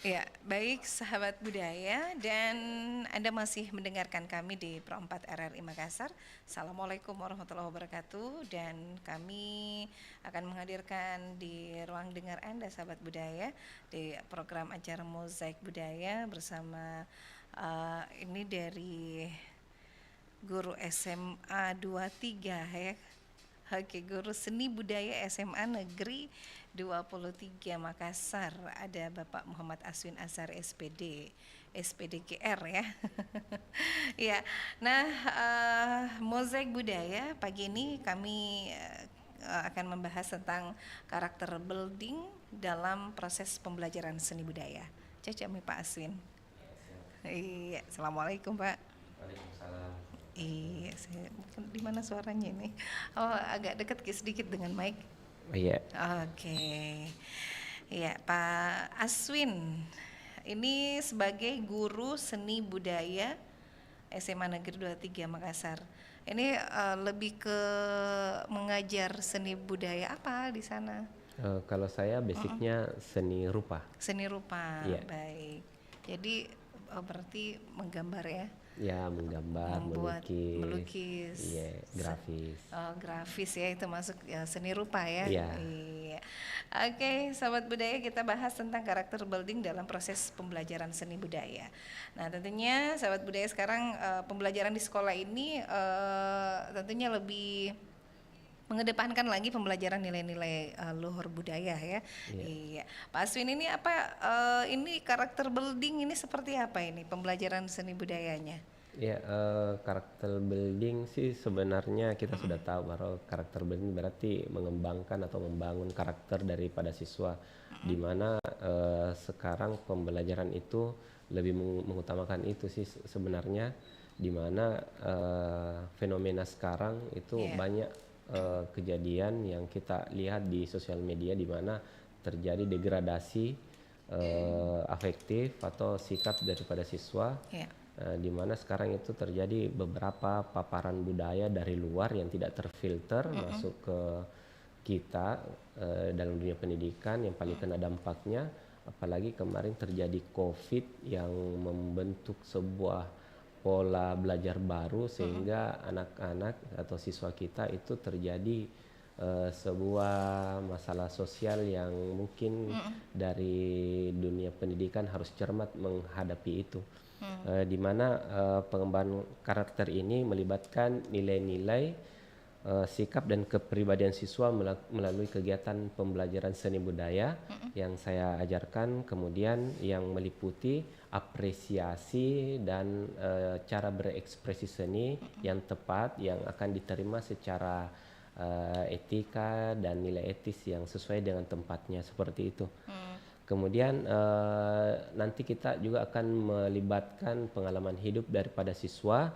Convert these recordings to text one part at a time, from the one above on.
Ya, baik sahabat budaya dan Anda masih mendengarkan kami di Pro 4 RRI Makassar. Assalamualaikum warahmatullahi wabarakatuh dan kami akan menghadirkan di ruang dengar Anda sahabat budaya di program acara Mozaik Budaya bersama ini dari guru SMA 23 ya. Oke, guru seni budaya SMA Negeri 23 Makassar. Ada Bapak Muhammad Aswin Azhar SPD, SPDGR ya. Ya. Nah, Mozaik Budaya pagi ini kami akan membahas tentang karakter building dalam proses pembelajaran seni budaya. Cocok nih Pak Aswin. Iya, Assalamualaikum Pak. Waalaikumsalam. Iya, di mana suaranya ini? Oh, agak dekat sedikit dengan mic. Oh iya. Oke. Ya, Pak Aswin. Ini sebagai guru seni budaya SMA Negeri 23 Makassar. Ini lebih ke mengajar seni budaya apa di sana? Kalau saya basicnya seni rupa. Seni rupa. Iya. Baik. Jadi berarti menggambar ya? Ya, menggambar, Membuat melukis. Iya, grafis. Grafis ya, itu masuk ya, seni rupa ya. Iya. Iya. Oke, sahabat budaya, kita bahas tentang karakter building dalam proses pembelajaran seni budaya. Nah, tentunya sahabat budaya sekarang pembelajaran di sekolah ini tentunya lebih mengedepankan lagi pembelajaran nilai-nilai luhur budaya ya. Iya. Pak Aswin ini apa ini karakter building ini seperti apa ini pembelajaran seni budayanya? Ya, karakter building sih sebenarnya kita sudah tahu bahwa karakter building berarti mengembangkan atau membangun karakter daripada siswa, di mana sekarang pembelajaran itu lebih mengutamakan itu sih sebenarnya, di mana fenomena sekarang itu banyak kejadian yang kita lihat di sosial media di mana terjadi degradasi afektif atau sikap daripada siswa, di mana sekarang itu terjadi beberapa paparan budaya dari luar yang tidak terfilter masuk ke kita dalam dunia pendidikan yang paling kena dampaknya, apalagi kemarin terjadi COVID yang membentuk sebuah pola belajar baru sehingga anak-anak atau siswa kita itu terjadi sebuah masalah sosial yang mungkin dari dunia pendidikan harus cermat menghadapi itu, di mana pengembangan karakter ini melibatkan nilai-nilai sikap dan kepribadian siswa melalui kegiatan pembelajaran seni budaya yang saya ajarkan, kemudian yang meliputi apresiasi dan cara berekspresi seni yang tepat yang akan diterima secara etika dan nilai etis yang sesuai dengan tempatnya, seperti itu. Kemudian nanti kita juga akan melibatkan pengalaman hidup daripada siswa,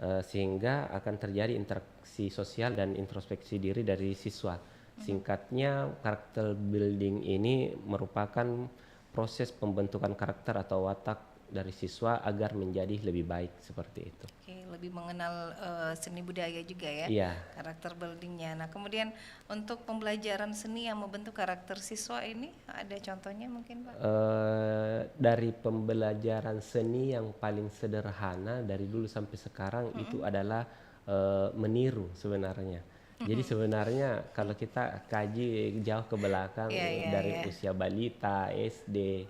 sehingga akan terjadi interaksi sosial dan introspeksi diri dari siswa. Singkatnya, karakter building ini merupakan proses pembentukan karakter atau watak dari siswa agar menjadi lebih baik, seperti itu. Oke, lebih mengenal seni budaya juga ya, Iya. karakter buildingnya. Nah, kemudian untuk pembelajaran seni yang membentuk karakter siswa ini ada contohnya mungkin Pak? Dari pembelajaran seni yang paling sederhana dari dulu sampai sekarang itu adalah meniru sebenarnya. Jadi sebenarnya kalau kita kaji jauh ke belakang dari usia balita, SD,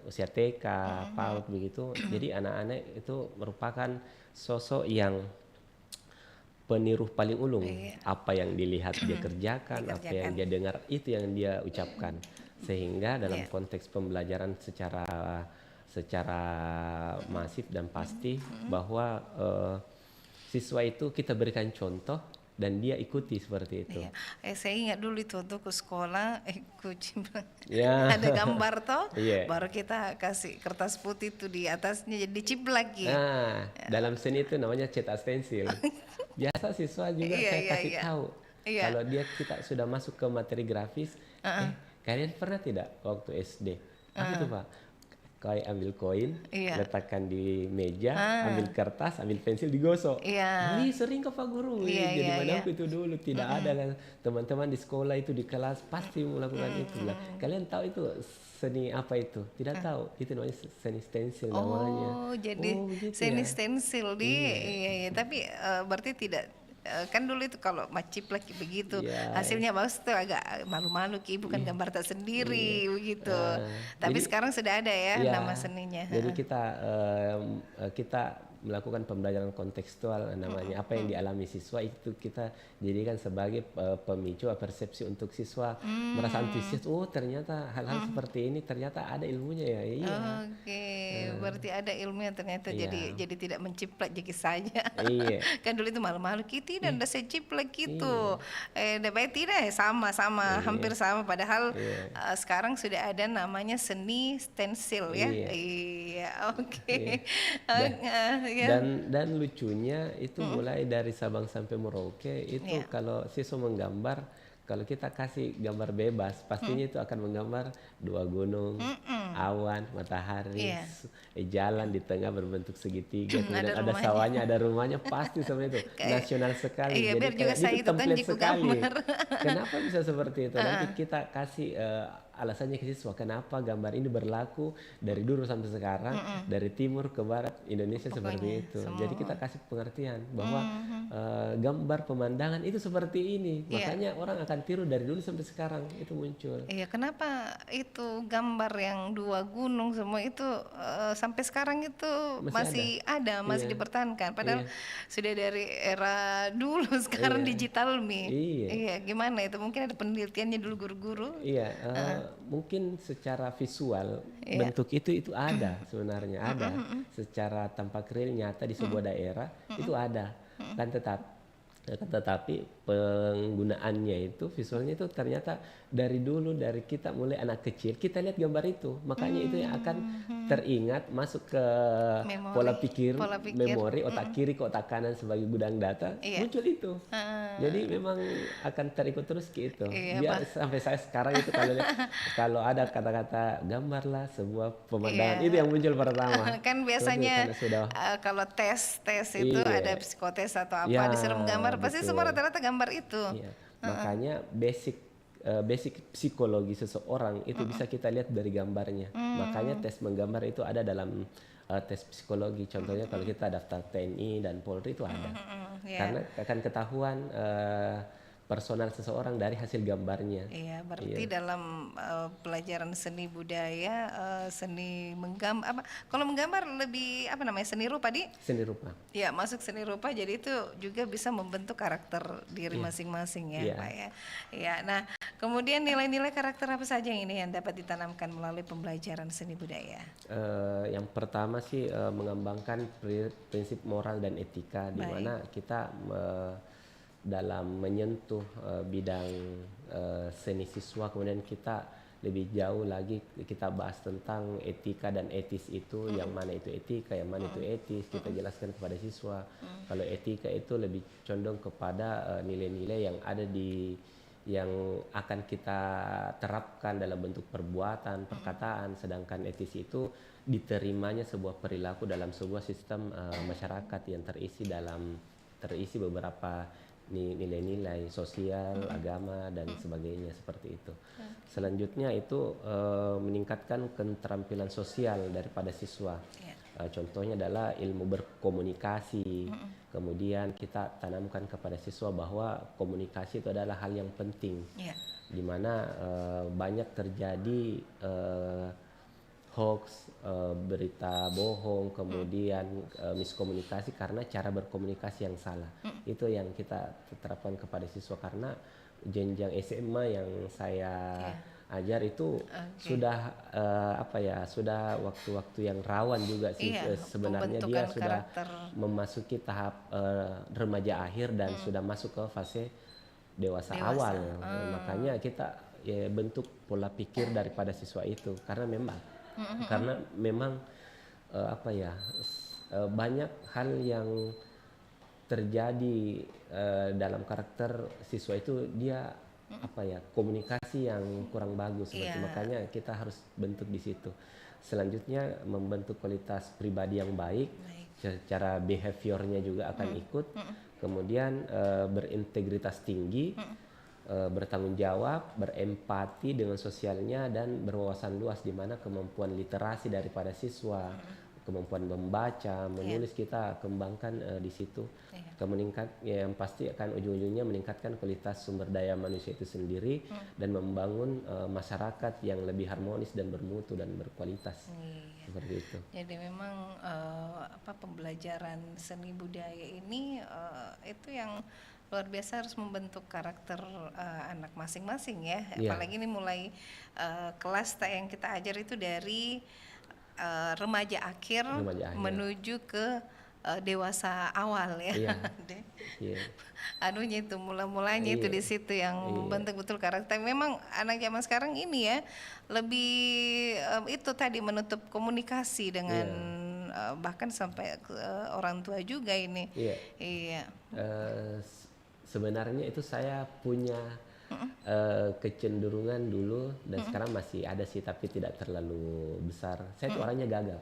usia TK, PAUD begitu. Jadi anak-anak itu merupakan sosok yang peniru paling ulung. Apa yang dilihat dia kerjakan, apa yang dia dengar itu yang dia ucapkan. Sehingga dalam konteks pembelajaran secara masif dan pasti bahwa siswa itu kita berikan contoh dan dia ikuti seperti itu. Saya ingat dulu itu waktu ke sekolah, Ya. ada gambar toh, Iya. baru kita kasih kertas putih itu di atasnya jadi ciplak gitu. Nah, dalam seni itu namanya cetak stensil. Biasa siswa juga saya kasih tahu. Kalau kita sudah masuk ke materi grafis, kalian pernah tidak waktu SD? Apa itu Pak? kayak ambil koin, Iya. letakkan di meja, ambil kertas, ambil pensil, digosok. Iya. Wih, sering ke Pak Guru. Iya, Jadi iya, iya. manaku itu dulu tidak ada kan, teman-teman di sekolah itu di kelas pasti melakukan itu lah. Kalian tahu itu seni apa itu? Tidak tahu. Itu namanya seni stensil namanya. Oh, jadi Gitu seni ya. stensil iya, iya. Tapi berarti tidak kan dulu itu kalau maciplak begitu Iya. hasilnya bagus tuh agak malu-malu Ki, bukan gambar tak sendiri begitu. Tapi Jadi sekarang sudah ada ya iya, nama seninya. jadi kita melakukan pembelajaran kontekstual namanya. Apa yang dialami siswa itu kita jadikan sebagai pemicu persepsi untuk siswa merasa antusias. Oh, ternyata hal-hal seperti ini ternyata ada ilmunya ya. Iya. Oke, berarti ada ilmunya ternyata Iya. jadi tidak menciplak jadi saja. Iya. Kan dulu itu malu-malu kita dan saya ciplak gitu. Baik tidak ya sama-sama hampir sama padahal sekarang sudah ada namanya seni stensil ya. Iya. Iya, oke. Iya. Dan lucunya itu mulai dari Sabang sampai Merauke itu kalau siswa menggambar, kalau kita kasih gambar bebas pastinya itu akan menggambar dua gunung, awan, matahari, jalan di tengah berbentuk segitiga, kemudian ada sawahnya, ada rumahnya, pasti seperti itu. Nasional sekali. Iya, Jadi biar juga kayak saya itu itu kan template jiku sekali. gambar. Kenapa bisa seperti itu? Nanti kita kasih alasannya ke siswa kenapa gambar ini berlaku dari dulu sampai sekarang, dari timur ke barat Indonesia. Pokoknya seperti itu. Semua. Jadi kita kasih pengertian bahwa gambar pemandangan itu seperti ini. Makanya orang akan tiru dari dulu sampai sekarang itu muncul. Iya, kenapa itu gambar yang dua gunung semua itu sampai sekarang itu masih ada masih dipertahankan. Padahal sudah dari era dulu sekarang digital mi. Iya, gimana itu? Mungkin ada penelitiannya dulu guru-guru. Iya, mungkin secara visual bentuk itu ada sebenarnya ada. Secara tampak real nyata di sebuah daerah itu ada. Tetapi penggunaannya itu visualnya itu ternyata dari dulu, dari kita mulai anak kecil kita lihat gambar itu, makanya itu yang akan teringat masuk ke pola pikir memori otak kiri ke otak kanan sebagai gudang data, muncul itu. Jadi memang akan terikut terus gitu. Biar sampai saya sekarang itu kalau ada kata-kata gambarlah sebuah pemandangan itu yang muncul pertama. Kan biasanya kalau tes itu ada psikotes atau apa disuruh menggambar, pasti semua rata-rata gambar itu. Makanya basic psikologi seseorang itu bisa kita lihat dari gambarnya. Makanya tes menggambar itu ada dalam tes psikologi. Contohnya kalau kita daftar TNI dan Polri itu ada. Karena akan ketahuan personal seseorang dari hasil gambarnya. Iya, berarti dalam pelajaran seni budaya, seni menggambar apa? Kalau menggambar lebih apa namanya? Seni rupa Seni rupa. Ya, masuk seni rupa, jadi itu juga bisa membentuk karakter diri masing-masing ya, Pak ya. Iya. Nah, kemudian nilai-nilai karakter apa saja yang ini yang dapat ditanamkan melalui pembelajaran seni budaya? Yang pertama sih mengembangkan prinsip moral dan etika, di mana kita dalam menyentuh bidang seni siswa, kemudian kita lebih jauh lagi kita bahas tentang etika dan etis itu, yang mana itu etika, yang mana itu etis, kita jelaskan kepada siswa. Kalau etika itu lebih condong kepada nilai-nilai yang ada yang akan kita terapkan dalam bentuk perbuatan, perkataan, sedangkan etis itu diterimanya sebuah perilaku dalam sebuah sistem masyarakat yang terisi beberapa nilai-nilai sosial, agama dan sebagainya seperti itu. Selanjutnya itu meningkatkan keterampilan sosial daripada siswa. Contohnya adalah ilmu berkomunikasi. Kemudian kita tanamkan kepada siswa bahwa komunikasi itu adalah hal yang penting. Di mana banyak terjadi hoax, berita bohong, kemudian miskomunikasi karena cara berkomunikasi yang salah. Itu yang kita terapkan kepada siswa, karena jenjang SMA yang saya ajar itu sudah sudah waktu-waktu yang rawan juga sih. Sebenarnya dia sudah memasuki tahap remaja akhir dan sudah masuk ke fase dewasa. Awal. Makanya kita bentuk pola pikir daripada siswa itu, karena memang banyak hal yang terjadi dalam karakter siswa itu, dia komunikasi yang kurang bagus. Makanya kita harus bentuk di situ. selanjutnya membentuk kualitas pribadi yang baik. Secara behaviornya juga akan ikut. Kemudian berintegritas tinggi, bertanggung jawab, berempati dengan sosialnya, dan berwawasan luas, di mana kemampuan literasi daripada siswa, kemampuan membaca, menulis kita kembangkan di situ. Yang pasti akan ujung-ujungnya meningkatkan kualitas sumber daya manusia itu sendiri dan membangun masyarakat yang lebih harmonis dan bermutu dan berkualitas. Seperti itu. Jadi memang pembelajaran seni budaya ini itu yang luar biasa, harus membentuk karakter anak masing-masing ya. Apalagi ini mulai kelas yang kita ajar itu dari remaja akhir menuju ke dewasa awal ya. Anunya itu mulanya itu di situ yang membentuk betul karakter. Memang anak zaman sekarang ini ya lebih itu tadi menutup komunikasi dengan bahkan sampai orang tua juga ini. Sebenarnya itu saya punya kecenderungan dulu dan sekarang masih ada sih, tapi tidak terlalu besar. Saya tuh orangnya gagap.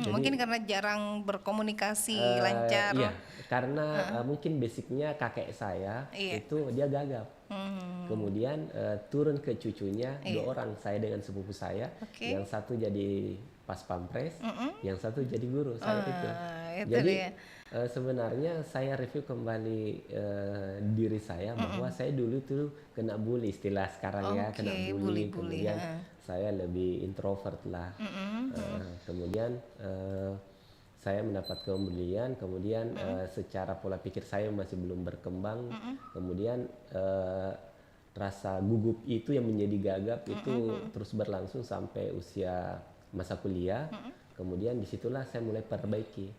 Mungkin karena jarang berkomunikasi lancar. Karena mungkin basicnya kakek saya itu dia gagap. Kemudian turun ke cucunya, 2 orang, saya dengan sepupu saya. Yang satu jadi pas pampres, yang satu jadi guru saya itu. Jadi sebenarnya saya review kembali diri saya bahwa saya dulu tuh kena bully, istilah sekarang kena bully. Kemudian saya lebih introvert lah. Kemudian saya mendapat pembelian, kemudian secara pola pikir saya masih belum berkembang. Kemudian rasa gugup itu yang menjadi gagap itu terus berlangsung sampai usia masa kuliah. Kemudian disitulah saya mulai perbaiki.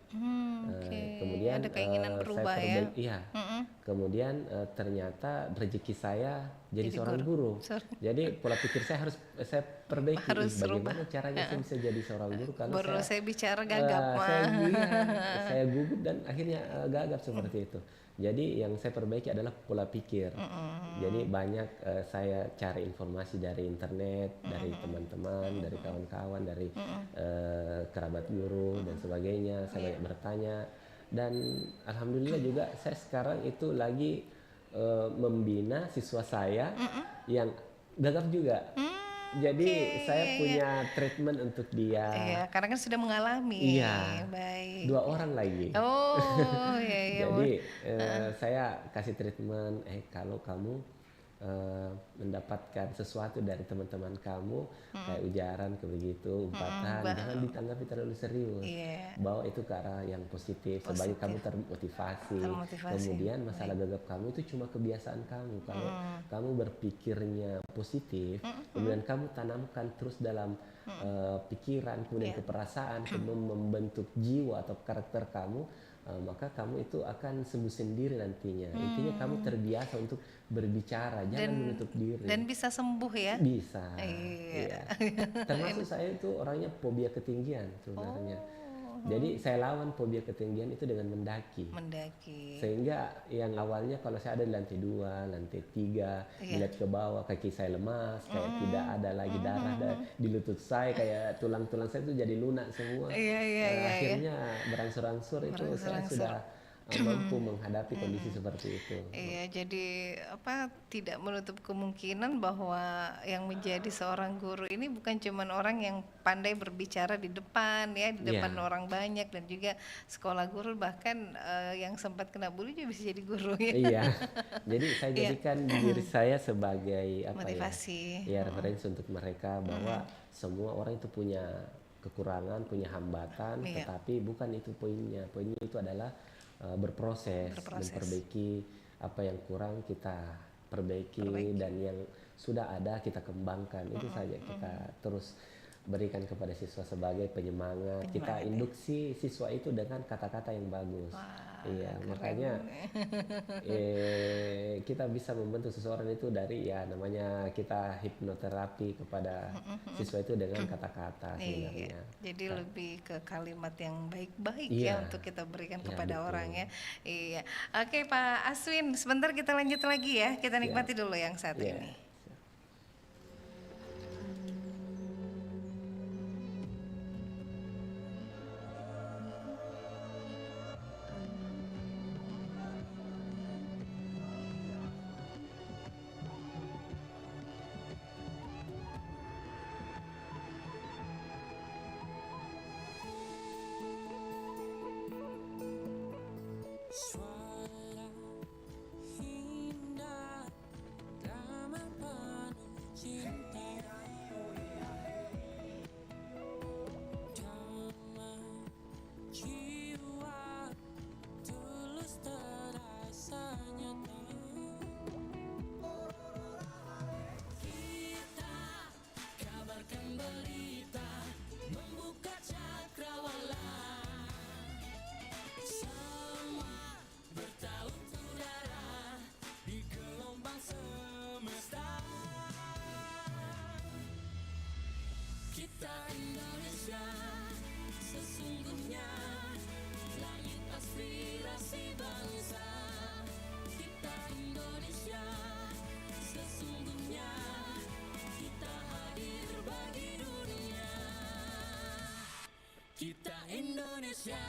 Kemudian ada keinginan berubah saya perbaiki, Kemudian ternyata rezeki saya jadi seorang guru. Jadi pola pikir saya harus saya perbaiki. Bagaimana caranya saya bisa jadi seorang guru? Kalau saya bicara gagap, saya gugup dan akhirnya gagap seperti itu. Jadi yang saya perbaiki adalah pola pikir. Jadi banyak saya cari informasi dari internet, dari teman-teman, dari kawan-kawan, dari kerabat guru dan sebagainya. Saya banyak bertanya, dan alhamdulillah juga saya sekarang itu lagi membina siswa saya yang gagap juga. Jadi saya punya treatment untuk dia. Karena kan sudah mengalami. Baik. 2 orang lagi. Jadi saya kasih treatment. Kalau kamu mendapatkan sesuatu dari teman-teman kamu, kayak ujaran, kayak begitu, umpatan, jangan ditanggapi terlalu serius. Bawa itu ke arah yang positif. Sebagai kamu termotivasi. Kemudian masalah gagap kamu itu cuma kebiasaan kamu. Kalau kamu berpikirnya positif, kemudian kamu tanamkan terus dalam pikiran, kemudian keperasaan, kemudian membentuk jiwa atau karakter kamu, maka kamu itu akan sembuh sendiri nantinya. Intinya kamu terbiasa untuk berbicara, jangan menutup diri. Dan bisa sembuh ya? Bisa. Termasuk saya itu orangnya fobia ketinggian sebenarnya. Jadi saya lawan fobia ketinggian itu dengan mendaki. Sehingga yang awalnya kalau saya ada di lantai 2, lantai 3, melihat ke bawah, kaki saya lemas, kayak tidak ada lagi darah di lutut saya, kayak tulang-tulang saya itu jadi lunak semua. Akhirnya berangsur-angsur itu saya sudah mampu menghadapi kondisi seperti itu. Jadi tidak menutup kemungkinan bahwa yang menjadi seorang guru ini bukan cuma orang yang pandai berbicara di depan di depan orang banyak, dan juga sekolah guru bahkan yang sempat kena bully juga bisa jadi guru ya. Jadi saya jadikan diri saya sebagai motivasi. Referensi untuk mereka bahwa semua orang itu punya kekurangan, punya hambatan, tetapi bukan itu poinnya. Poinnya itu adalah berproses, memperbaiki apa yang kurang kita perbaiki, dan yang sudah ada kita kembangkan. Itu saja kita terus berikan kepada siswa sebagai penyemangat. Kita induksi siswa itu dengan kata-kata yang bagus. Makanya kita bisa membentuk seseorang itu dari namanya kita hipnoterapi kepada siswa itu dengan kata-kata sebenarnya. Jadi lebih ke kalimat yang baik-baik untuk kita berikan kepada orang ya. Oke Pak Aswin, sebentar kita lanjut lagi ya. Kita nikmati dulu yang satu ini. Kita Indonesia.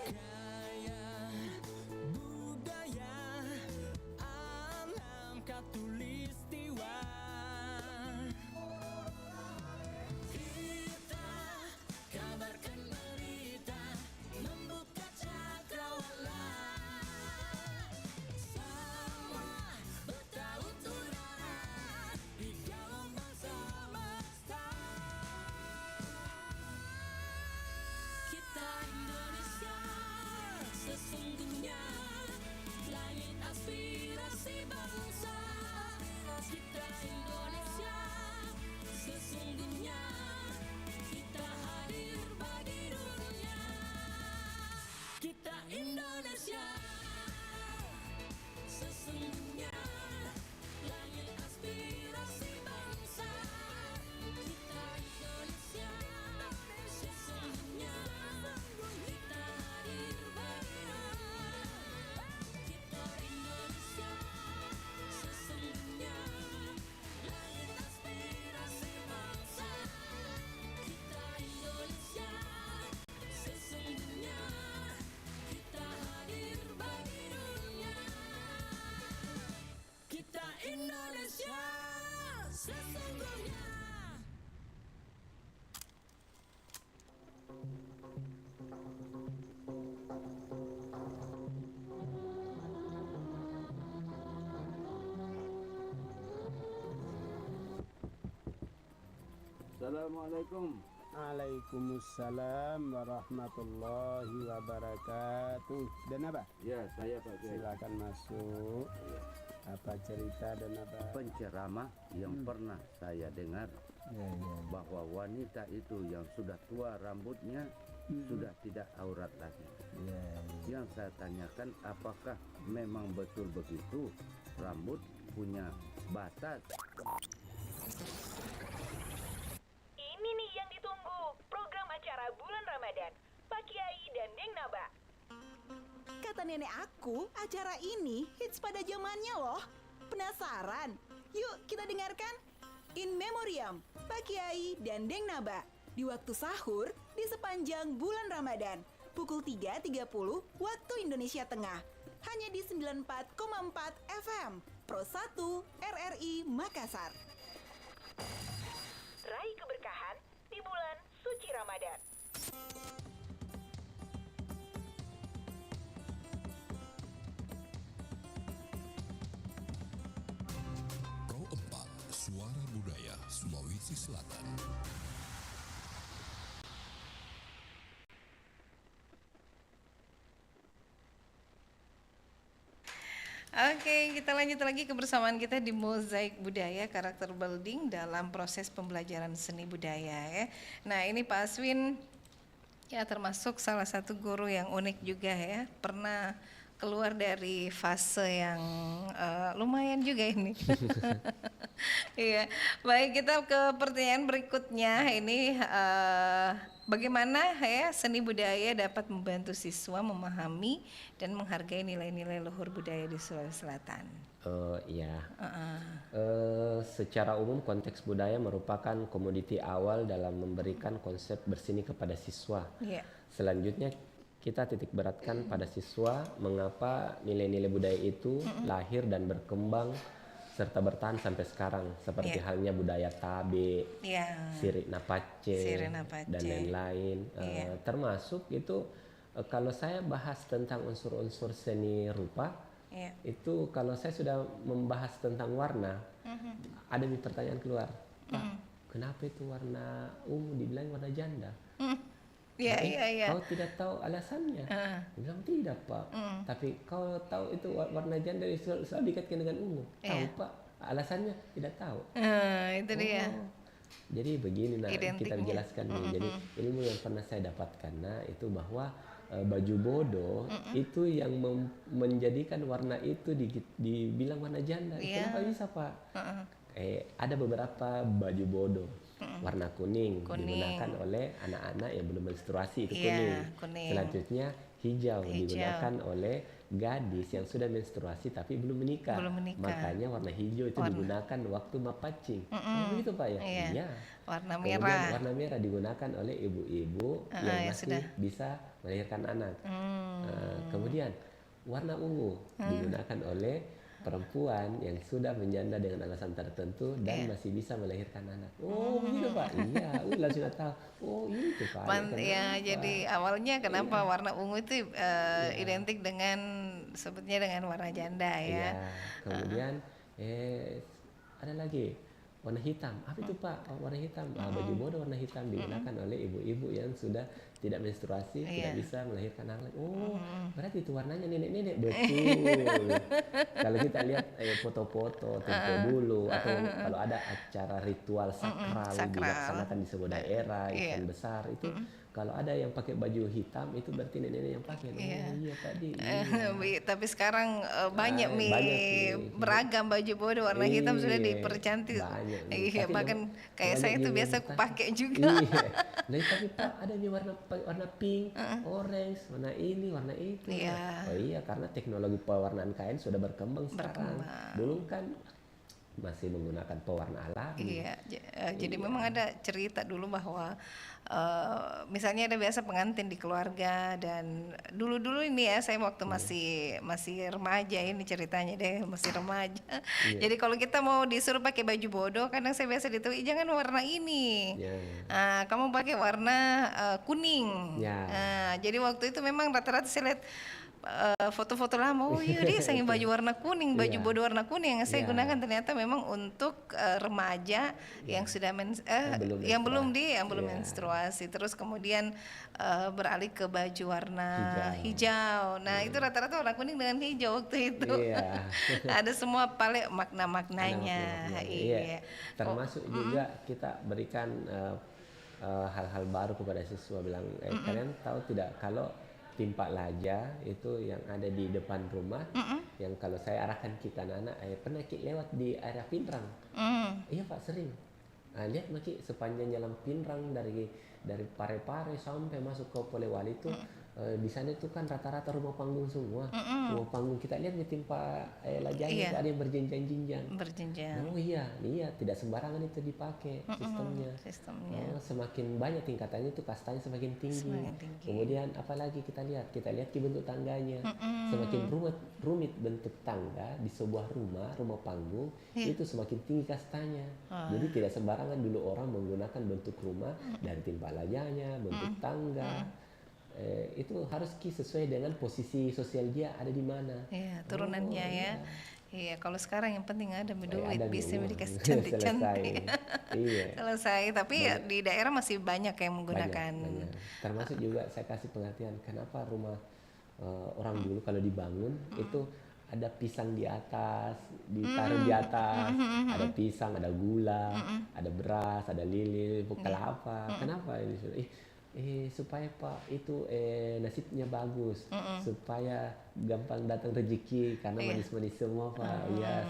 Kaya budaya alam katulistiwa. Kita kabarkan berita, membuka cakrawala. Sesungguhnya langit aspirasi bangsa. Kita Indonesia. Sesungguhnya kita hadir bagi dunia. Kita Indonesia. Sesungguhnya langit aspirasi bangsa. Kita Indonesia. Sesungguhnya kita hadir bagi Indonesia sesungguhnya. Assalamualaikum. Waalaikumsalam warahmatullahi wabarakatuh. Dan apa? Ya, saya Pak Kiai. Silakan masuk. Apa cerita dan apa? Penceramah yang pernah saya dengar bahwa wanita itu yang sudah tua rambutnya sudah tidak aurat lagi. Yang saya tanyakan, apakah memang betul begitu rambut punya batas? Ini nih yang ditunggu, program acara bulan Ramadan, Pak Kiai dan Deng Naba. Kata nenek aku, acara ini hits pada zamannya loh. Penasaran? Yuk kita dengarkan In Memoriam, Pak Kiai dan Deng Naba. Di waktu sahur di sepanjang bulan Ramadan, pukul 3.30 waktu Indonesia Tengah. Hanya di 94,4 FM, Pro 1 RRI Makassar. Raih keberkahan di bulan suci Ramadan. Pro 4 Suara Budaya Sulawesi Selatan. Oke, kita lanjut lagi kebersamaan kita di Mozaik Budaya Karakter Building dalam proses pembelajaran seni budaya ya. Nah, ini Pak Aswin ya termasuk salah satu guru yang unik juga ya. Pernah keluar dari fase yang lumayan juga ini. Iya, baik, kita ke pertanyaan berikutnya. Ini bagaimana ya seni budaya dapat membantu siswa memahami dan menghargai nilai-nilai luhur budaya di Sulawesi Selatan? Secara umum konteks budaya merupakan komoditi awal dalam memberikan konsep berseni kepada siswa. Selanjutnya kita titik beratkan pada siswa mengapa nilai-nilai budaya itu lahir dan berkembang serta bertahan sampai sekarang seperti Iya. halnya budaya Tabe, Iya. Sirip Napace, Sirip Napace. dan lain-lain. Iya. Termasuk itu kalau saya bahas tentang unsur-unsur seni rupa, Iya. itu kalau saya sudah membahas tentang warna, ada nih pertanyaan keluar, Pak, kenapa itu warna ungu dibilang warna janda? Iya, Tapi iya, iya. kau tidak tahu alasannya. Dia bilang tidak, Pak. Tapi kau tahu itu warna janda selalu dikaitkan dengan ungu. Tahu, Iya. Pak. Alasannya tidak tahu. Itu dia. Oh. Jadi begini kita Identiknya. menjelaskan nih. Jadi ilmu yang pernah saya dapatkan itu bahwa baju bodoh itu yang menjadikan warna itu dibilang warna janda. Iya. Kenapa bisa, Pak? Ada beberapa baju bodoh warna kuning digunakan oleh anak-anak yang belum menstruasi, itu Iya, kuning. kuning. Selanjutnya hijau digunakan oleh gadis yang sudah menstruasi tapi belum menikah. Belum menikah. Makanya warna hijau itu digunakan waktu mapacing. Begitu, Pak ya? Iya. Warna Kemudian merah. warna merah digunakan oleh ibu-ibu yang yang masih sudah. bisa melahirkan anak. Kemudian warna ungu digunakan oleh perempuan yang sudah menjanda dengan alasan tertentu dan masih bisa melahirkan anak. Oh, begitu, Pak. Iya, langsung tahu. Oh, itu, Pak. Ya, jadi awalnya kenapa warna ungu itu identik dengan sebetulnya dengan warna janda ya. Iya. Kemudian ada lagi warna hitam. Apa itu, Pak? Oh, warna hitam. Baju bodoh warna hitam digunakan oleh ibu-ibu yang sudah tidak menstruasi, tidak bisa melahirkan anak. Oh, berarti itu warnanya nenek-nenek. Betul. Kalau kita lihat foto-foto tempo dulu atau kalau ada acara ritual sakral dilaksanakan di sebuah daerah event besar itu, kalau ada yang pakai baju hitam itu berarti nenek-nenek yang pakai. Oh iya, tadi. Tapi sekarang banyak nih banyak beragam baju bodoh warna hitam sudah Iya, dipercantik. banyak nih. Iya, Tapi bahkan kayak banyak saya itu juga biasa yang aku pakai juga. Iya. Nah, tapi Pak ada nih warna pink, orange, warna ini, warna itu. Iya. Oh iya, karena teknologi pewarnaan kain sudah berkembang sekarang. Dulu kan masih menggunakan pewarna alami. Iya, jadi memang ada cerita dulu bahwa misalnya ada biasa pengantin di keluarga dan dulu-dulu ini ya saya waktu masih remaja ini ceritanya deh masih remaja. Jadi kalau kita mau disuruh pakai baju bodoh kadang saya biasa ditulis jangan warna ini. Kamu pakai warna kuning. Jadi waktu itu memang rata-rata saya lihat foto-foto lama, oh iya dia sangi baju warna kuning, baju bodoh warna kuning yang saya gunakan ternyata memang untuk remaja yang sudah yang belum menstruasi, terus kemudian beralih ke baju warna hijau. Nah itu rata-rata warna kuning dengan hijau waktu itu. Ada semua paling makna-maknanya. Iya. Termasuk juga kita berikan hal-hal baru kepada siswa, bilang kalian tahu tidak kalau timpa laja itu yang ada di depan rumah, yang kalau saya arahkan kita anak-anak, pernah Ki lewat di area Pinrang? Iya Pak, sering. Lihat Maki sepanjang jalan Pinrang dari Pare-Pare sampai masuk ke Polewali itu di sana itu kan rata-rata rumah panggung semua. Rumah panggung kita lihat ditimpa lajanya itu ada yang berjenjang-jenjang. Oh iya, tidak sembarangan itu dipakai sistemnya. Oh, semakin banyak tingkatannya itu kastanya semakin tinggi. Kemudian apalagi kita lihat bentuk tangganya. Semakin rumit bentuk tangga di sebuah rumah panggung itu semakin tinggi kastanya. Jadi tidak sembarangan dulu orang menggunakan bentuk rumah dari timpa lajanya, bentuk tangga. Itu harus sesuai dengan posisi sosial dia ada di mana. Iya, turunannya ya. Iya, kalau sekarang yang penting ada duit, bisa dikasih cantik-cantik. Selesai. Tapi ya, di daerah masih banyak yang menggunakan. Banyak. Termasuk juga saya kasih pengertian kenapa rumah orang dulu kalau dibangun itu ada pisang di atas, ditaruh di atas, ada pisang, ada gula, ada beras, ada lilin, kelapa. Kenapa ini? Supaya Pak itu nasibnya bagus, supaya gampang datang rezeki karena manis-manis semua Pak. Iya,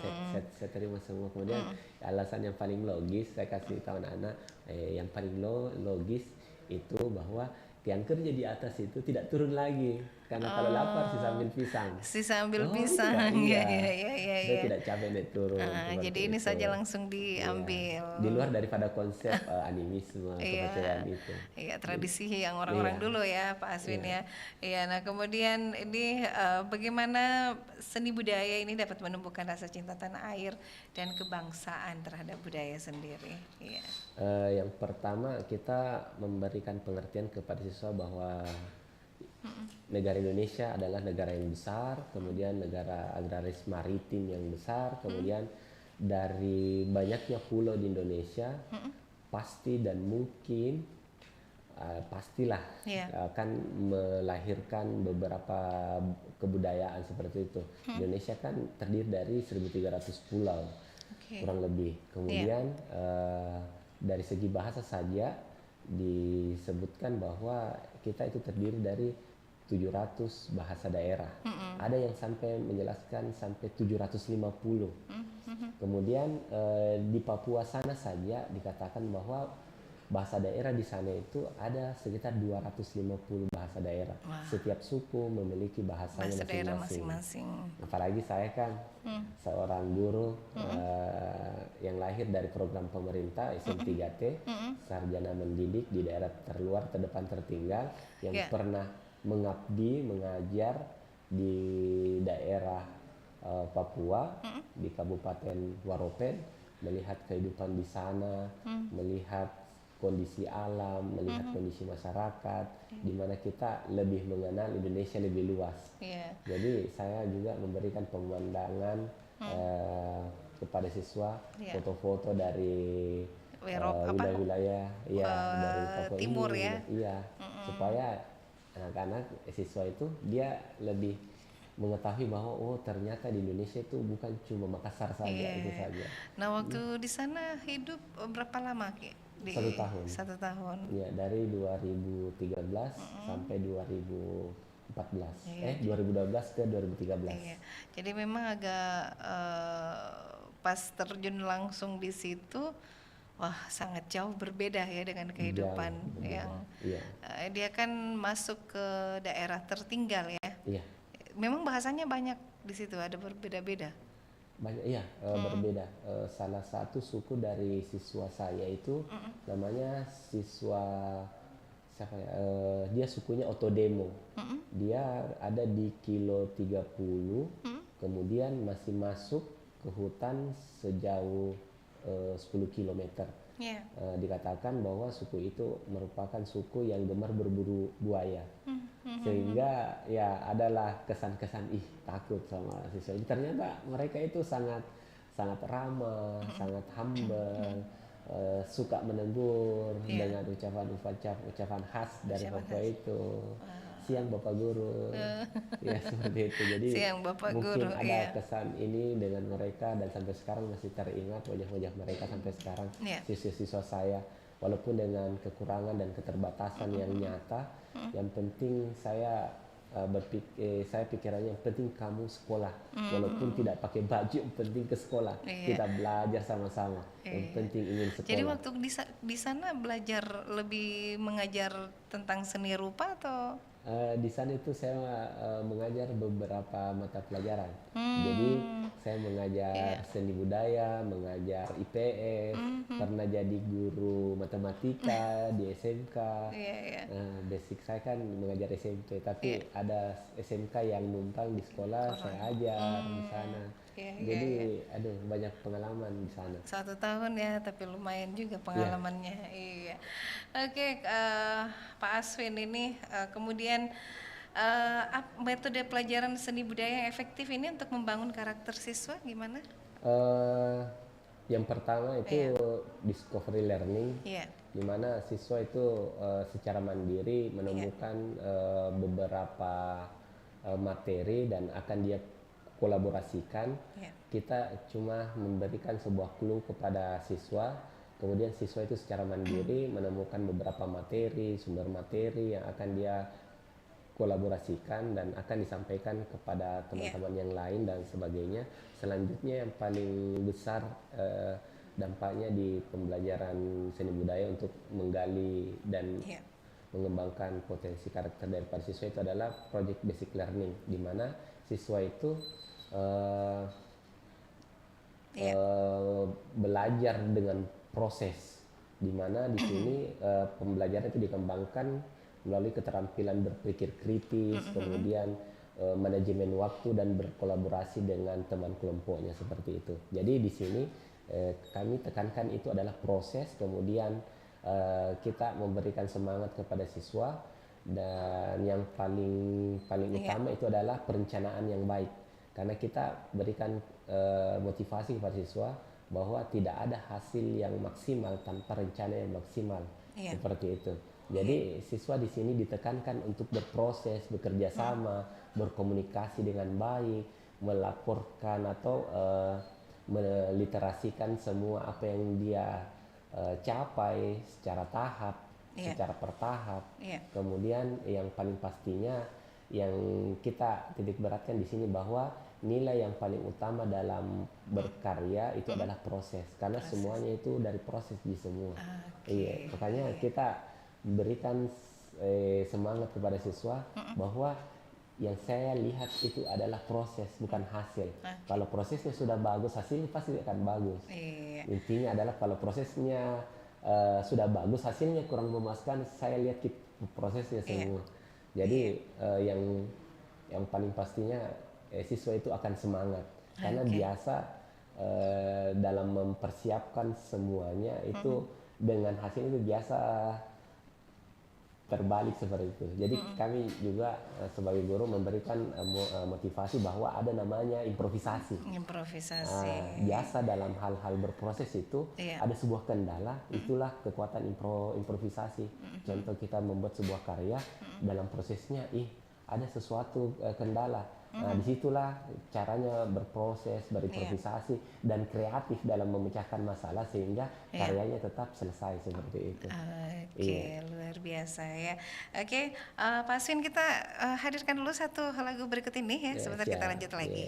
saya terima semua. Kemudian alasan yang paling logis saya kasih tahu anak-anak, yang paling logis itu bahwa yang kerja di atas itu tidak turun lagi karena kalau lapar sih sambil pisang. Si sambil Oh, pisang, iya. iya. Dia tidak capek naik turun. Ah, seperti jadi ini itu. saja langsung Iya. diambil. Di luar daripada konsep animisme Iya. kepercayaan itu. Iya, tradisi yang orang-orang Iya. dulu ya, Pak Aswin Iya. ya. Iya, nah kemudian ini bagaimana seni budaya ini dapat menumbuhkan rasa cinta tanah air dan kebangsaan terhadap budaya sendiri. Iya. Yang pertama kita memberikan pengertian kepada siswa bahwa negara Indonesia adalah negara yang besar, kemudian negara agraris maritim yang besar, kemudian dari banyaknya pulau di Indonesia pasti dan mungkin pastilah Iya. akan melahirkan beberapa kebudayaan seperti itu. Indonesia kan terdiri dari 1.300 pulau Oke. kurang lebih. Kemudian dari segi bahasa saja disebutkan bahwa kita itu terdiri dari 700 bahasa daerah. Ada yang sampai menjelaskan sampai 750. Kemudian di Papua sana saja dikatakan bahwa bahasa daerah di sana itu ada sekitar 250 bahasa daerah. Wah. Setiap suku memiliki bahasanya Bahasa daerah masing-masing. masing-masing. Apalagi saya kan seorang guru yang lahir dari program pemerintah SM3T, sarjana mendidik di daerah terluar terdepan tertinggal yang Yeah. pernah mengabdi mengajar di daerah Papua di Kabupaten Waropen, melihat kehidupan di sana, melihat kondisi alam, melihat kondisi masyarakat, di mana kita lebih mengenal Indonesia lebih luas. Iya. Jadi saya juga memberikan pemandangan kepada siswa, Iya. foto-foto dari wilayah-wilayah ya dari Papua timur ini, ya. iya, supaya anak-anak siswa itu dia lebih mengetahui bahwa oh ternyata di Indonesia itu bukan cuma Makassar saja, Iya. itu saja. Nah, waktu di sana hidup berapa lama, Ki? 1 tahun. 1 tahun. Ya, dari 2013 sampai 2014. Iya. 2012 ke 2013. Iya. Jadi memang agak pas terjun langsung di situ, wah sangat jauh berbeda ya dengan kehidupan Jauh berbeda. yang Iya. dia kan masuk ke daerah tertinggal ya. Iya. Memang bahasanya banyak di situ, ada berbeda-beda. Banyak iya berbeda. Salah satu suku dari siswa saya itu namanya siswa siapa ya? Dia sukunya Otodemo. Dia ada di kilo 30. Kemudian masih masuk ke hutan sejauh 10 kilometer. Iya. Dikatakan bahwa suku itu merupakan suku yang gemar berburu buaya. Sehingga ya adalah kesan-kesan takut sama siswa ini. Ternyata mereka itu sangat ramah, sangat humble, suka menegur Iya. dengan ucapan khas dari Ucapan Papua khas. itu. Siang Bapak Guru. Ya seperti itu. Jadi Siang Bapak mungkin Guru, ada iya. kesan ini dengan mereka dan sampai sekarang masih teringat wajah-wajah mereka sampai sekarang. Iya. Siswa-siswa saya walaupun dengan kekurangan dan keterbatasan yang nyata, yang penting saya saya pikirannya yang penting kamu sekolah, walaupun tidak pakai baju, yang penting ke sekolah. Iya. Kita belajar sama-sama, yang Iya. penting ingin sekolah. Jadi waktu di sana belajar lebih mengajar tentang seni rupa atau Di sana itu saya mengajar beberapa mata pelajaran. Jadi saya mengajar seni budaya, mengajar IPS, pernah jadi guru matematika di SMK. iya. Basic saya kan mengajar SMP, tapi ada SMK yang numpang di sekolah saya ajar di sana. Iya, Jadi aduh banyak pengalaman di sana. 1 tahun ya, tapi lumayan juga pengalamannya. Iya. Oke, Pak Aswin ini kemudian metode pelajaran seni budaya yang efektif ini untuk membangun karakter siswa gimana? Yang pertama itu discovery learning, Iya. di mana siswa itu secara mandiri menemukan beberapa materi dan akan dia kolaborasikan. Iya. Kita cuma memberikan sebuah clue kepada siswa, kemudian siswa itu secara mandiri menemukan beberapa materi, sumber materi yang akan dia kolaborasikan dan akan disampaikan kepada teman-teman yang lain dan sebagainya. Selanjutnya yang paling besar dampaknya di pembelajaran seni budaya untuk menggali dan mengembangkan potensi karakter daripada siswa itu adalah project basic learning, di mana siswa itu belajar dengan proses, di mana di sini pembelajaran itu dikembangkan melalui keterampilan berpikir kritis, kemudian manajemen waktu dan berkolaborasi dengan teman kelompoknya seperti itu. Jadi di sini kami tekankan itu adalah proses, kemudian kita memberikan semangat kepada siswa, dan yang paling utama itu adalah perencanaan yang baik, karena kita berikan motivasi kepada siswa bahwa tidak ada hasil yang maksimal tanpa rencana yang maksimal, seperti itu. Jadi siswa di sini ditekankan untuk berproses, bekerja sama, berkomunikasi dengan baik, melaporkan atau meliterasikan semua apa yang dia capai secara tahap, secara bertahap. Kemudian yang paling pastinya yang kita titik beratkan di sini bahwa nilai yang paling utama dalam berkarya itu adalah proses, karena semuanya itu dari proses di semua. Iya, makanya kita berikan semangat kepada siswa bahwa yang saya lihat itu adalah proses, bukan hasil. Kalau prosesnya sudah bagus, hasilnya pasti akan bagus. Intinya adalah kalau prosesnya sudah bagus, hasilnya kurang memuaskan, saya lihat prosesnya semua. Jadi yang paling pastinya siswa itu akan semangat, karena biasa dalam mempersiapkan semuanya itu dengan hasil itu biasa terbalik seperti itu. Jadi kami juga sebagai guru memberikan motivasi bahwa ada namanya improvisasi. Biasa dalam hal-hal berproses itu ada sebuah kendala, itulah kekuatan improvisasi. Contoh kita membuat sebuah karya, dalam prosesnya ada sesuatu kendala. Nah, disitulah caranya berproses, berimprovisasi dan kreatif dalam memecahkan masalah sehingga karyanya tetap selesai seperti itu. Luar biasa ya. Pak Aswin, kita hadirkan dulu satu lagu berikut ini ya. Sebentar kita lanjut lagi.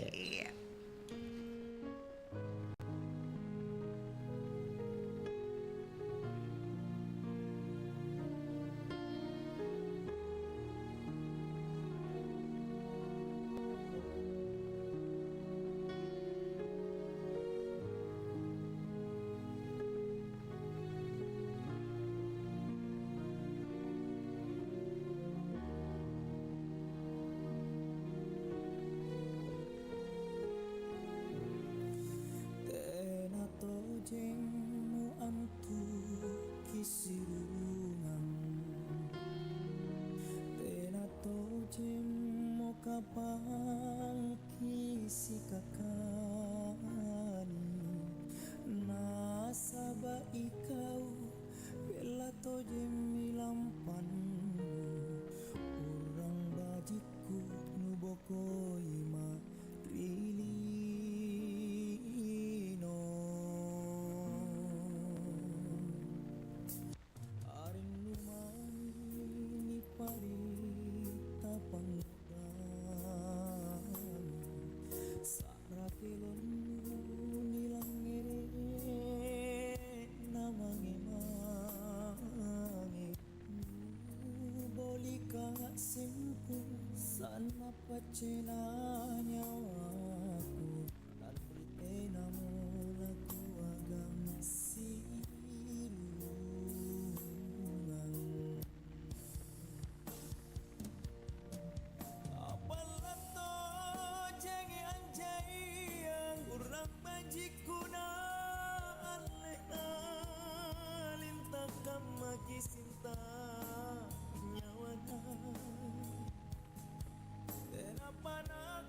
Jengmu antu kisirungan Tenato jengmu kapang kisikakani Nasaba ikau bela to jemi lampan Orang bajiku nubokoi ma rilino sana pacena nyawaku dan bertena mulaku agam sirungan apalah to jangi anjay yang urang majikuna aleh alintakam maki sinta nyawana Panah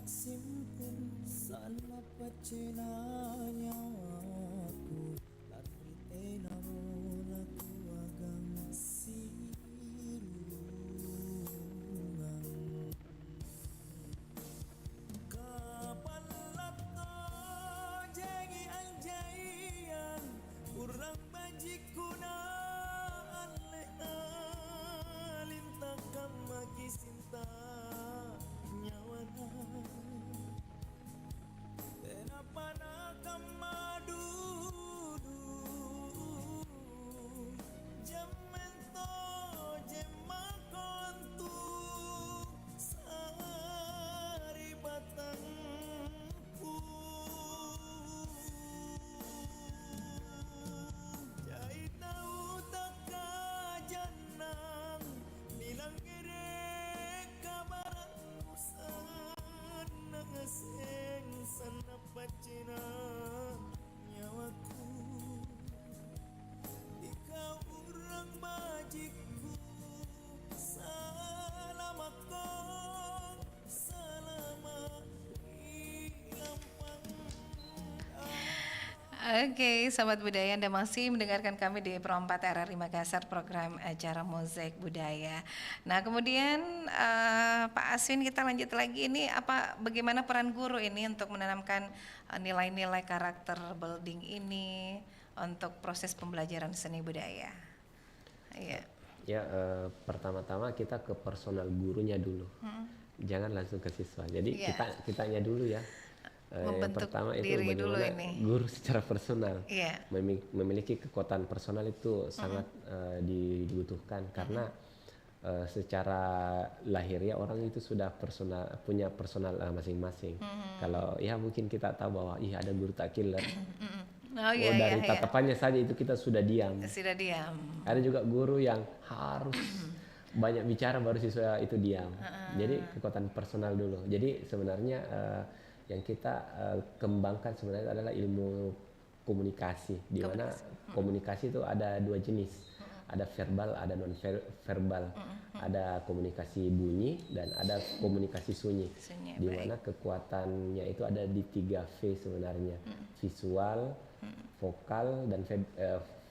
simpun sana pacenanya aku lari tenamo laku agang sirungang kapan lato jangi anjaian kurang bajikuna aleh alintakam maki sinta nyawana kenapa nakam madudu jamento jemakontu sari batangku jai tahu taka janang bilang kere kabaran sana seng sana pacina nyawaku ikau urang bajiku salama kau salama di lampang. Oke, Sobat Budaya, Anda masih mendengarkan kami di Pro 4 RRI Makassar, program acara Mozaik Budaya. Nah, kemudian Pak Aswin, kita lanjut lagi. Ini bagaimana peran guru ini untuk menanamkan nilai-nilai karakter building ini untuk proses pembelajaran seni budaya? Iya. Ya, pertama-tama kita ke personal gurunya dulu. Jangan langsung ke siswa. Jadi kitanya dulu ya. Yang pertama itu bagaimana guru secara personal memiliki kekuatan personal itu sangat dibutuhkan karena secara lahiriah orang itu sudah punya personal masing-masing. Kalau ya mungkin kita tahu bahwa ada guru tak killer. Dari tatapannya saja itu kita sudah diam. Ada juga guru yang harus banyak bicara baru siswa itu diam. Jadi kekuatan personal dulu. Jadi sebenarnya yang kita kembangkan sebenarnya adalah ilmu komunikasi, di mana komunikasi itu ada dua jenis, ada verbal, ada non verbal, ada komunikasi bunyi dan ada komunikasi sunyi, di mana kekuatannya itu ada di 3 V sebenarnya, visual, vokal dan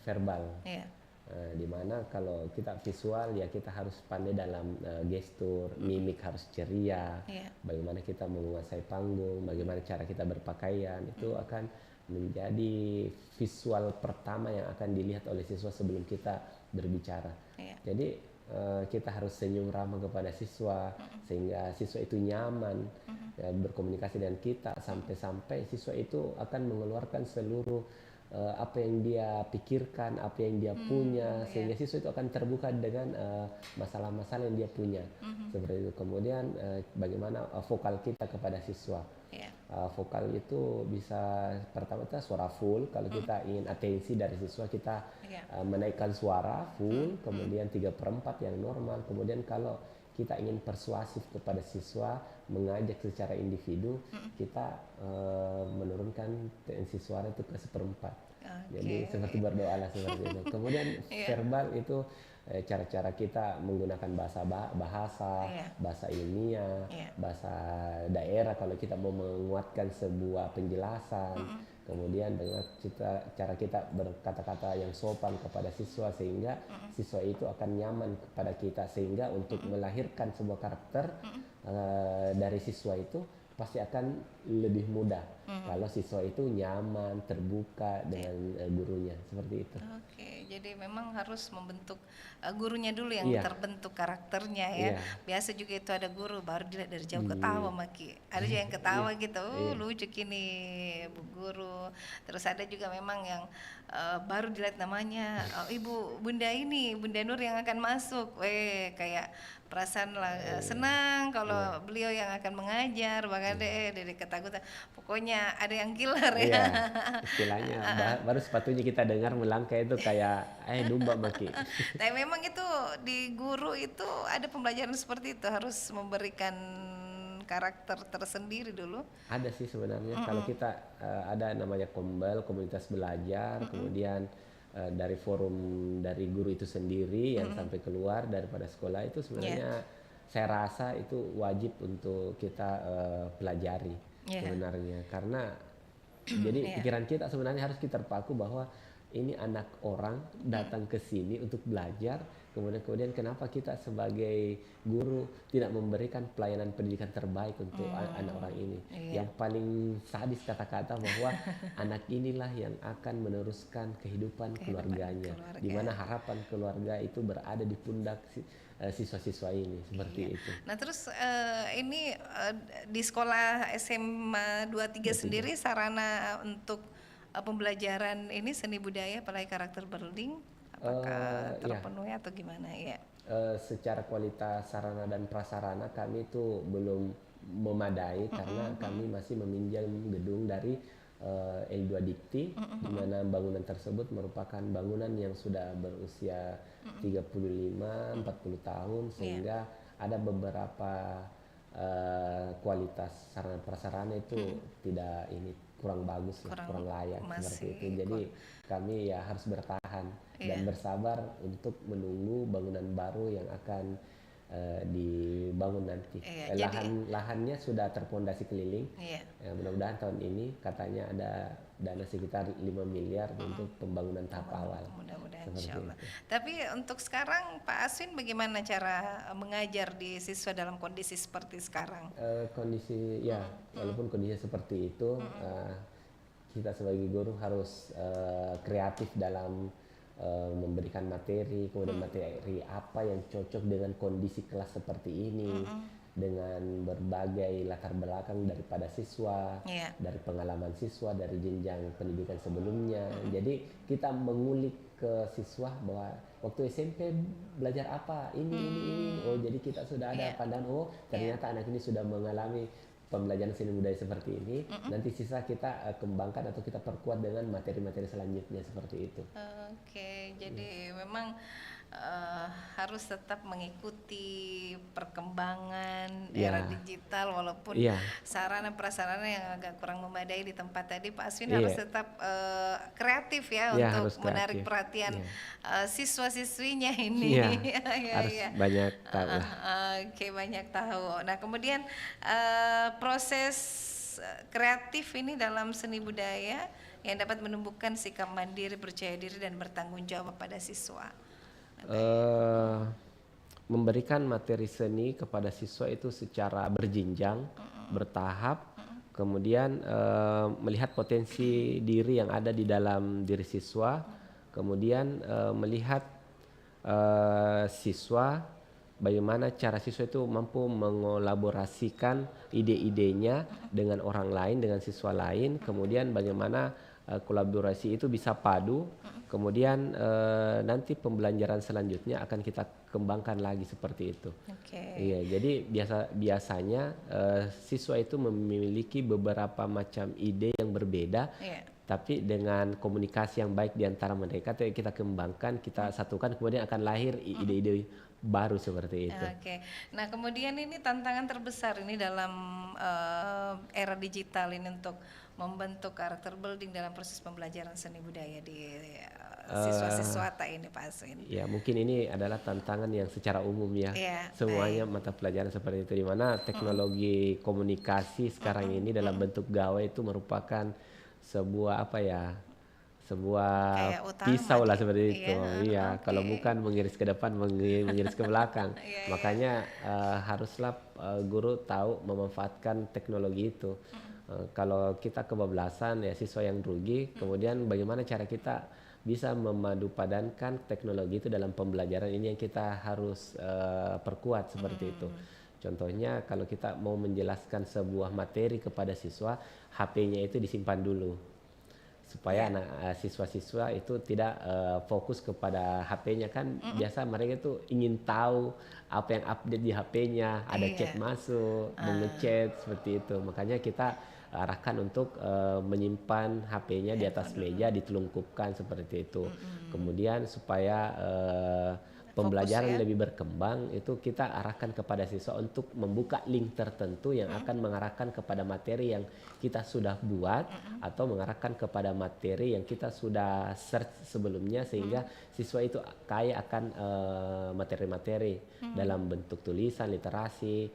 verbal. Di mana kalau kita visual ya kita harus pandai dalam gestur, mimik harus ceria, bagaimana kita menguasai panggung, bagaimana cara kita berpakaian, itu akan menjadi visual pertama yang akan dilihat oleh siswa sebelum kita berbicara. Jadi kita harus senyum ramah kepada siswa sehingga siswa itu nyaman berkomunikasi dengan kita, sampai-sampai siswa itu akan mengeluarkan seluruh apa yang dia pikirkan, apa yang dia punya, sehingga siswa itu akan terbuka dengan masalah-masalah yang dia punya. Seperti itu. Kemudian bagaimana vokal kita kepada siswa. Vokal itu bisa pertama kita suara full. Kalau kita ingin atensi dari siswa, kita menaikkan suara full, kemudian 3/4 yang normal. Kemudian kalau kita ingin persuasif kepada siswa, mengajak secara individu, kita menurunkan tensi suara itu ke 1/4. Jadi seperti berdoa lah seperti itu. Kemudian verbal itu cara-cara kita menggunakan bahasa ilmiah, bahasa daerah kalau kita mau menguatkan sebuah penjelasan. Kemudian dengan cara kita berkata-kata yang sopan kepada siswa sehingga siswa itu akan nyaman kepada kita, sehingga untuk melahirkan sebuah karakter dari siswa itu pasti akan lebih mudah kalau siswa itu nyaman, terbuka dengan gurunya, seperti itu. Oke, jadi memang harus membentuk gurunya dulu yang terbentuk karakternya ya. Biasa juga itu ada guru baru dilihat dari jauh ketawa maki. Ada juga yang ketawa gitu, lucu gini Bu Guru. Terus ada juga memang yang baru dilihat namanya, Ibu Bunda ini, Bunda Nur yang akan masuk. Kayak perasaan senang kalau beliau yang akan mengajar, bahkan dari ketakutan. Pokoknya ada yang killer ya. Istilahnya baru sepatunya kita dengar melangkah itu kayak domba maki. Tapi memang itu di guru itu ada pembelajaran seperti itu, harus memberikan karakter tersendiri dulu. Ada sih sebenarnya. Kalau kita ada namanya kombel, komunitas belajar, kemudian dari forum dari guru itu sendiri yang sampai keluar daripada sekolah itu sebenarnya saya rasa itu wajib untuk kita pelajari sebenarnya, karena jadi pikiran kita sebenarnya harus kita terpaku bahwa ini anak orang datang ke sini untuk belajar, kemudian kenapa kita sebagai guru tidak memberikan pelayanan pendidikan terbaik untuk anak orang ini. Yang paling sadis kata-kata bahwa anak inilah yang akan meneruskan kehidupan keluarganya, di mana harapan keluarga itu berada di pundak siswa-siswa ini, seperti itu. Nah terus ini di sekolah SMA 23 sendiri sarana untuk pembelajaran ini seni budaya apalagi karakter building apakah terpenuhi atau gimana ya? Secara kualitas sarana dan prasarana kami itu belum memadai karena kami masih meminjam gedung dari L2 Dikti, di mana bangunan tersebut merupakan bangunan yang sudah berusia 35-40 tahun, sehingga ada beberapa kualitas sarana prasarana itu tidak kurang bagus, kurang layak seperti itu. Jadi kami ya harus bertahan dan bersabar untuk menunggu bangunan baru yang akan dibangun nanti. Lahannya sudah terpondasi keliling. Mudah-mudahan tahun ini katanya ada dana sekitar 5 miliar untuk pembangunan tahap awal. Mudah-mudahan insyaallah. Tapi untuk sekarang Pak Aswin bagaimana cara mengajar di siswa dalam kondisi seperti sekarang? Kondisi walaupun kondisi seperti itu, kita sebagai guru harus kreatif dalam memberikan materi, kemudian materi apa yang cocok dengan kondisi kelas seperti ini, dengan berbagai latar belakang daripada siswa, dari pengalaman siswa, dari jenjang pendidikan sebelumnya. Jadi kita mengulik ke siswa bahwa waktu SMP belajar apa, ini. Oh jadi kita sudah ada pandangan, ternyata anak ini sudah mengalami pembelajaran seni budaya seperti ini. Nanti sisa kita kembangkan atau kita perkuat dengan materi-materi selanjutnya seperti itu. Oke, jadi memang harus tetap mengikuti perkembangan era digital walaupun sarana prasarana yang agak kurang memadai di tempat tadi. Pak Aswin harus tetap kreatif untuk menarik perhatian siswa-siswinya ini. Harus banyak tahu. Oke, banyak tahu. Nah kemudian proses kreatif ini dalam seni budaya yang dapat menumbuhkan sikap mandiri, percaya diri dan bertanggung jawab pada siswa. Memberikan materi seni kepada siswa itu secara berjenjang, bertahap, kemudian melihat potensi diri yang ada di dalam diri siswa, kemudian melihat siswa, bagaimana cara siswa itu mampu mengolaborasikan ide-idenya dengan orang lain, dengan siswa lain, kemudian bagaimana kolaborasi itu bisa padu, kemudian nanti pembelajaran selanjutnya akan kita kembangkan lagi seperti itu. Iya, jadi biasanya siswa itu memiliki beberapa macam ide yang berbeda, tapi dengan komunikasi yang baik di antara mereka kita kembangkan, kita satukan, kemudian akan lahir ide-ide baru seperti itu. Nah kemudian ini tantangan terbesar ini dalam era digital ini untuk membentuk karakter building dalam proses pembelajaran seni budaya di siswa-siswa ini Pak Aswin. Ya mungkin ini adalah tantangan yang secara umum semuanya mata pelajaran seperti itu, di mana teknologi komunikasi sekarang ini dalam bentuk gawai itu merupakan sebuah pisau lah seperti itu. Kalau bukan mengiris ke depan, mengiris ke belakang. Makanya haruslah guru tahu memanfaatkan teknologi itu. Kalau kita kebablasan siswa yang rugi. Kemudian bagaimana cara kita bisa memadupadankan teknologi itu dalam pembelajaran ini yang kita harus perkuat seperti itu. Contohnya kalau kita mau menjelaskan sebuah materi kepada siswa, HP-nya itu disimpan dulu supaya anak siswa-siswa itu tidak fokus kepada HP-nya, kan biasa mereka itu ingin tahu apa yang update di HP-nya, ada chat masuk, mau ngechat seperti itu. Makanya kita arahkan untuk menyimpan HP-nya di atas meja, ditelungkupkan seperti itu. Kemudian supaya pembelajaran Fokus ya. lebih berkembang, itu kita arahkan kepada siswa untuk membuka link tertentu yang akan mengarahkan kepada materi yang kita sudah buat atau mengarahkan kepada materi yang kita sudah search sebelumnya, sehingga siswa itu kaya akan materi-materi dalam bentuk tulisan, literasi,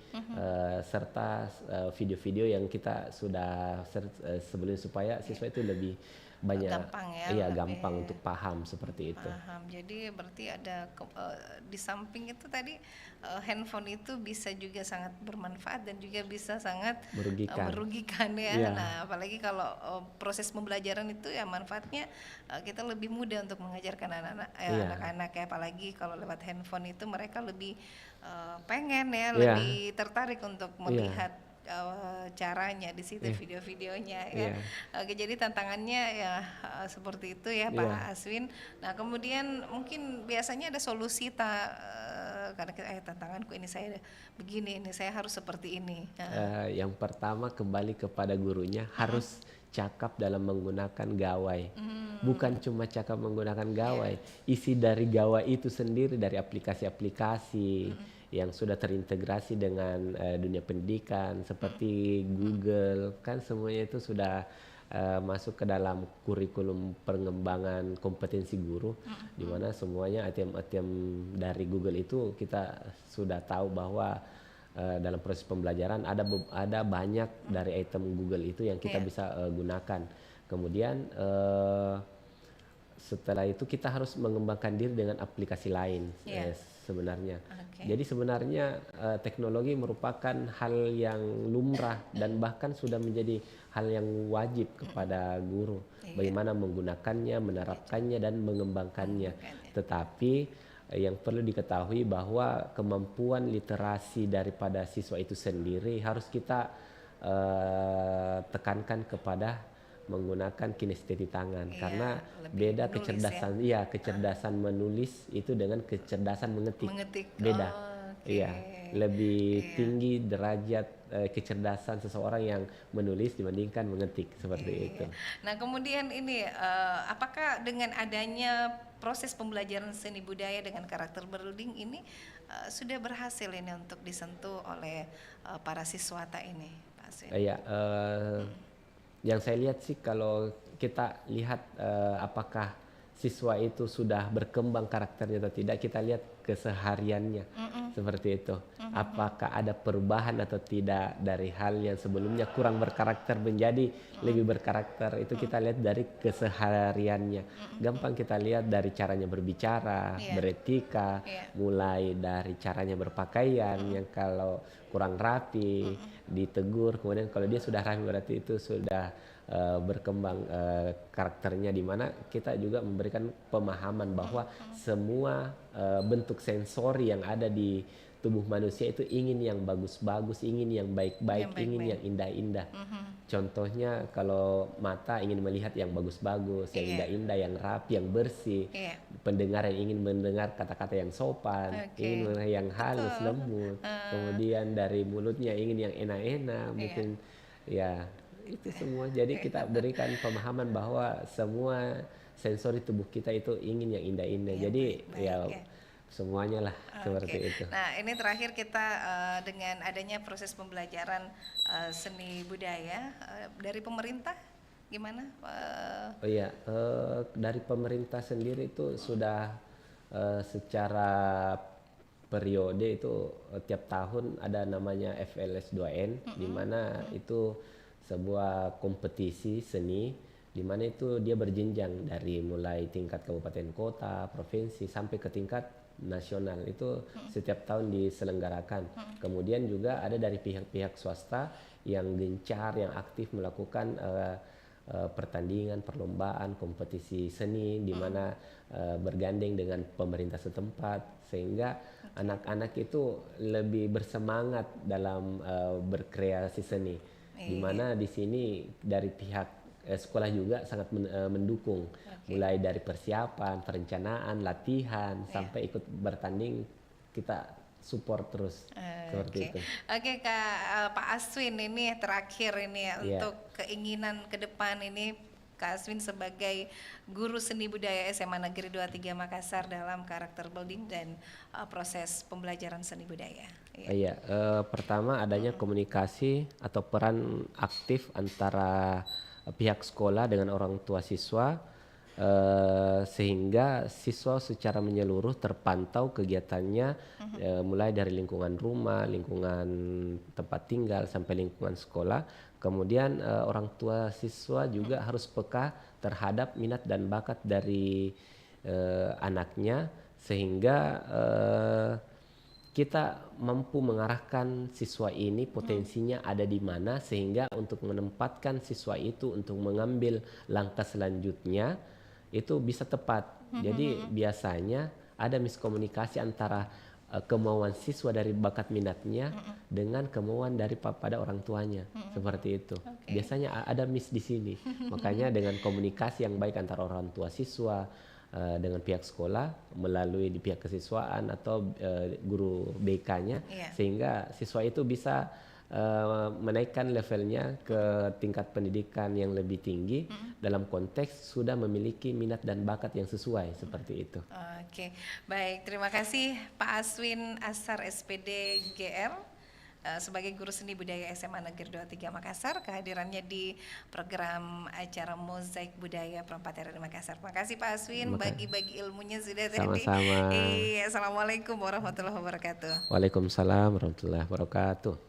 serta video-video yang kita sudah search sebelumnya, supaya siswa itu lebih banyak Gampang ya, iya, lebih gampang untuk paham seperti itu. paham. Jadi berarti ada di samping itu tadi handphone itu bisa juga sangat bermanfaat dan juga bisa sangat merugikan ya. Iya. Nah, apalagi kalau proses pembelajaran itu ya manfaatnya kita lebih mudah untuk mengajarkan anak-anak ya, apalagi kalau lewat handphone itu mereka lebih pengen ya, lebih tertarik untuk melihat caranya di situ, video-videonya ya. Oke, jadi tantangannya ya seperti itu ya Pak Aswin. Nah, kemudian mungkin biasanya ada solusi karena tantanganku ini saya begini, ini saya harus seperti ini. Yang pertama, kembali kepada gurunya, harus cakap dalam menggunakan gawai. Bukan cuma cakap menggunakan gawai, isi dari gawai itu sendiri, dari aplikasi-aplikasi yang sudah terintegrasi dengan dunia pendidikan seperti Google, kan semuanya itu sudah masuk ke dalam kurikulum pengembangan kompetensi guru, di mana semuanya item-item dari Google itu kita sudah tahu bahwa dalam proses pembelajaran ada banyak dari item Google itu yang kita bisa gunakan. Kemudian setelah itu kita harus mengembangkan diri dengan aplikasi lain sebenarnya. Jadi sebenarnya teknologi merupakan hal yang lumrah dan bahkan sudah menjadi hal yang wajib kepada guru. Bagaimana menggunakannya, menerapkannya dan mengembangkannya. Tetapi yang perlu diketahui bahwa kemampuan literasi daripada siswa itu sendiri harus kita tekankan kepada menggunakan kinesteti tangan, karena beda kecerdasan kecerdasan menulis itu dengan kecerdasan mengetik. Beda. Lebih tinggi derajat kecerdasan seseorang yang menulis dibandingkan mengetik, seperti itu. Nah, kemudian ini apakah dengan adanya proses pembelajaran seni budaya dengan karakter building ini sudah berhasil ini untuk disentuh oleh para siswata ini, Pak Aswin? Yang saya lihat sih, kalau kita lihat apakah siswa itu sudah berkembang karakternya atau tidak, kita lihat kesehariannya seperti itu. Apakah ada perubahan atau tidak dari hal yang sebelumnya kurang berkarakter menjadi lebih berkarakter, itu kita lihat dari kesehariannya. Gampang kita lihat dari caranya berbicara, beretika, mulai dari caranya berpakaian yang kalau kurang rapi ditegur, kemudian kalau dia sudah rapi berarti itu sudah berkembang karakternya, di mana kita juga memberikan pemahaman bahwa semua bentuk sensori yang ada di tubuh manusia itu ingin yang bagus-bagus, ingin yang baik-baik, ingin yang indah-indah. Contohnya kalau mata ingin melihat yang bagus-bagus, yang indah-indah, yang rapi, yang bersih. Pendengar yang ingin mendengar kata-kata yang sopan, ingin mendengar yang halus, lembut. Kemudian dari mulutnya ingin yang enak-enak, mungkin itu semua. Jadi kita berikan pemahaman bahwa semua sensori tubuh kita itu ingin yang indah-indah. Jadi semuanya lah seperti itu. Nah, ini terakhir kita dengan adanya proses pembelajaran seni budaya dari pemerintah gimana? Dari pemerintah sendiri itu sudah secara periode itu tiap tahun ada namanya FLS 2N, di mana itu sebuah kompetisi seni, di mana itu dia berjenjang dari mulai tingkat kabupaten kota, provinsi sampai ke tingkat nasional. Itu setiap tahun diselenggarakan. Kemudian juga ada dari pihak-pihak swasta yang gencar, yang aktif melakukan pertandingan, perlombaan, kompetisi seni, di mana bergandeng dengan pemerintah setempat, sehingga anak-anak itu lebih bersemangat dalam berkreasi seni. Di mana di sini dari pihak sekolah juga sangat mendukung, mulai dari persiapan, perencanaan, latihan, sampai ikut bertanding kita support terus seperti itu. Kak Pak Aswin, ini terakhir ini untuk keinginan ke depan ini Kak Aswin sebagai guru seni budaya SMA Negeri 23 Makassar dalam karakter building dan proses pembelajaran seni budaya. Iya, pertama adanya komunikasi atau peran aktif antara pihak sekolah dengan orang tua siswa, sehingga siswa secara menyeluruh terpantau kegiatannya, mulai dari lingkungan rumah, lingkungan tempat tinggal sampai lingkungan sekolah. Kemudian orang tua siswa juga harus peka terhadap minat dan bakat dari anaknya, sehingga kita mampu mengarahkan siswa ini potensinya ada di mana, sehingga untuk menempatkan siswa itu untuk mengambil langkah selanjutnya itu bisa tepat. Jadi biasanya ada miskomunikasi antara kemauan siswa dari bakat minatnya dengan kemauan pada orang tuanya, seperti itu. Biasanya ada miss di sini. Makanya dengan komunikasi yang baik antara orang tua siswa dengan pihak sekolah melalui di pihak kesiswaan atau guru BK-nya, sehingga siswa itu bisa menaikkan levelnya ke tingkat pendidikan yang lebih tinggi dalam konteks sudah memiliki minat dan bakat yang sesuai, seperti itu. Oke, baik, terima kasih Pak Aswin Ashar SPD GR sebagai guru seni budaya SMA Negeri 23 Makassar, kehadirannya di program acara Mozaik Budaya Perempat RRI Makassar. Terima kasih Pak Aswin, bagi-bagi ilmunya sudah tadi. Sama-sama. Assalamualaikum warahmatullahi wabarakatuh. Waalaikumsalam warahmatullahi wabarakatuh.